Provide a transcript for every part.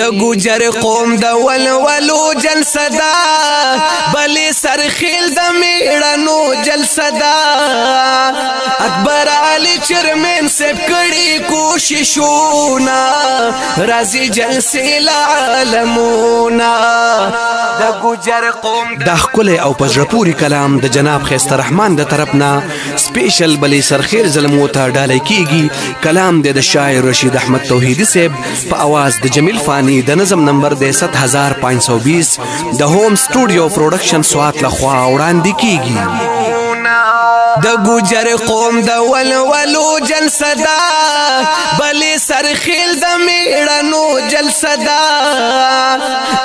د ګوجر قوم د ولولو جلسه دا بلې سرخیل د میړنو جلسه دا اکبر علي چرمن سب کړي کوششونه رازي جلسه العالمونه د ګوجر قوم د خپل او پزړپوري کلام د جناب خیسته رحمان د طرفنا سپیشل بلې سرخیل زلمو ته ډالۍ کیږي کلام د شاعر رشید احمد توحیدی صاحب په आवाज د جمیل فانی د نظم نمبر د 7520 د ہوم سټوډیو پروډکشن سوات لخوا وړاندې کیږي د ګوجر قوم د ولولو جلسه دا بلې سرخیل د میړنو جلسه دا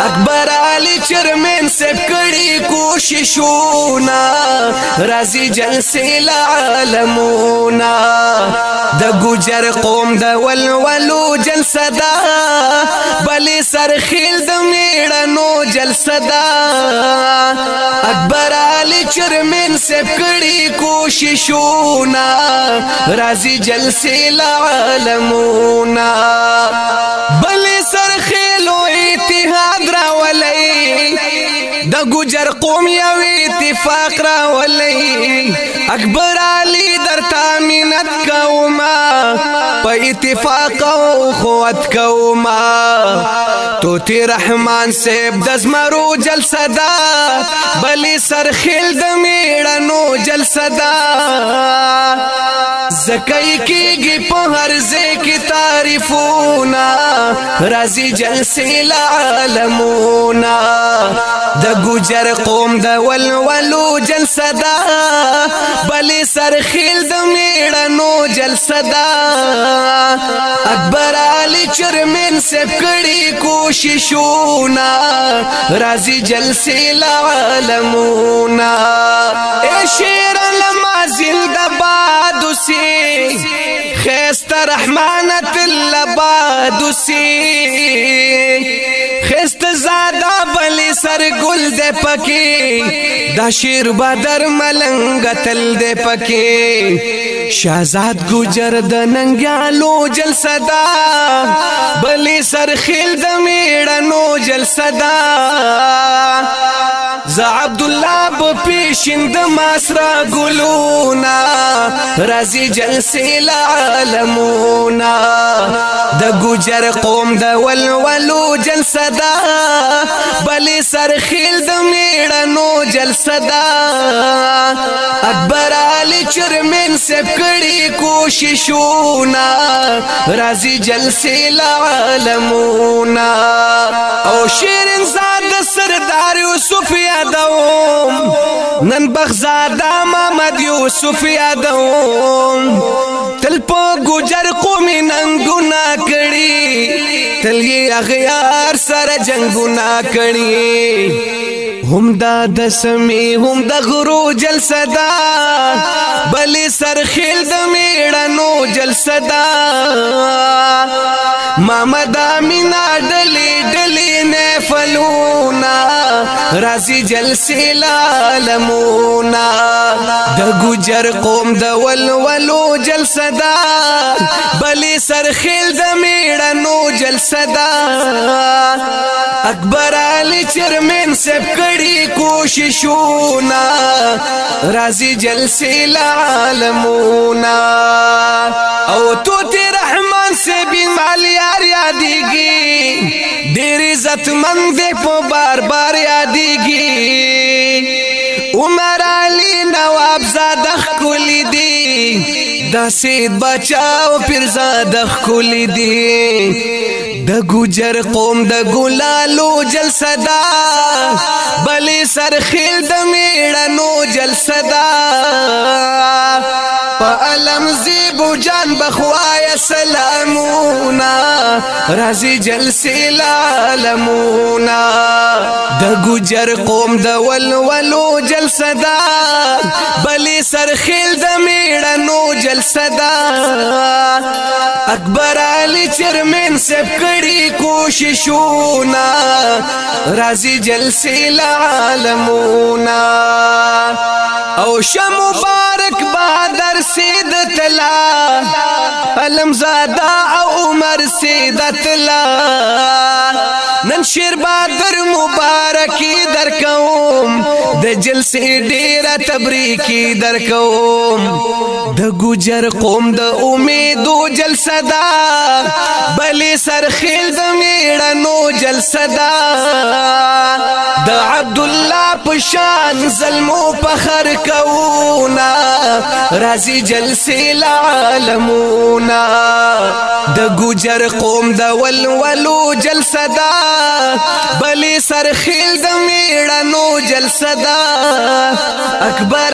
اکبر علي چرمن سب کړي کوششونه رازي جلسه العالمونه د ګوجر قوم د ولولو جلسه دا بلې سرخیل د میړنو جلسه دا اکبر علي چرمن سب کړي کوششونه رازي جلسه العالمونه بلې سرخیلو اتحاد راولي د ګوجر قوم یو اتفاق راولي اکبر علي درته مینت کوما په اتفاق او قوت کوما توتی رحمان صاحب د زمرو جلسه دا بلې سرخیل د میړنو جلسه دا زکای کیږي په هر ځای کې تعریفونه رازي جلسه العالمونه د ګوجر قوم د ولولو جلسه دا بلې سرخیل د میړنو جلسه دا اکبر علي چرمن سب کړي کوششونه رازي جلسه العالمونه اے شیر المازل د بادوسی خیسته رحمانت اللبادوسی خیسته زاده بلی سر گل دے پکی دا شیر بدر ملنگ تل دے پکی شہزاد گوجر د ننگیالو جلسه دا بلی سر خیل د میړنو جلسه دا ز عبدالله بپیشند ماسرا گلونا رازي جلسه العالمونه د ګوجر قوم د ولولو جلسه دا بلې سرخیل د میړنو جلسه دا اکبر علي چرمن سب کړي کوششونه رازي جلسه العالمونه او شیرین زاد سردار یوسف یادوم نن بغزاده محمد یوسف یادوم تل په ګوجر قوم ننګونه کړي تل یې اغیار سره جنگونه کړي هم دا د سمي هم د غرو جلسه دا بلې سرخیل د میړنو جلسه دا محمد امینا ډلې ډلې نفلونه رازي جلسه العالمونه د ګوجر قوم د ولولو جلسه دا بلې سرخیل د میړنو جلسه دا اکبر علي چرمن سب کړي کوششونه رازي جلسه العالمونه او توتی رحمان سے بھی مالیار یادیږي ډېر عزت مند په بار بار یادیږي عمر علي نواب زاده ښکلي دي دا سید بچاو پیرزاده ښکلي دي د ګوجر قوم د ګلالو جلسه دا بلې سرخیل د میړنو جلسه دا په علم زیبو جان بخوای سلامونه رازي جلسه العالمونه د ګوجر قوم د ولولو جلسه دا بلې سرخیل د میړنو جلسه دا اکبر علي چرمن سب کړي کوششونه رازي جلسه العالمونه او شه مبارک بادر سید تلا علم زاده او عمر سید تلا نن شیر بادر مبارکی در کوم د جلسه ډیره تبریکی در کوم د ګوجر قوم د امیدو جلسه دا بلی سرخیل د میړانو جلسه دا د عبد الله پشان ظلمو فخر کونا رازی جلسه العالمونا د ګوجر قوم د ولولو جلسه دا بلی سرخیل د میړانو جلسه دا اکبر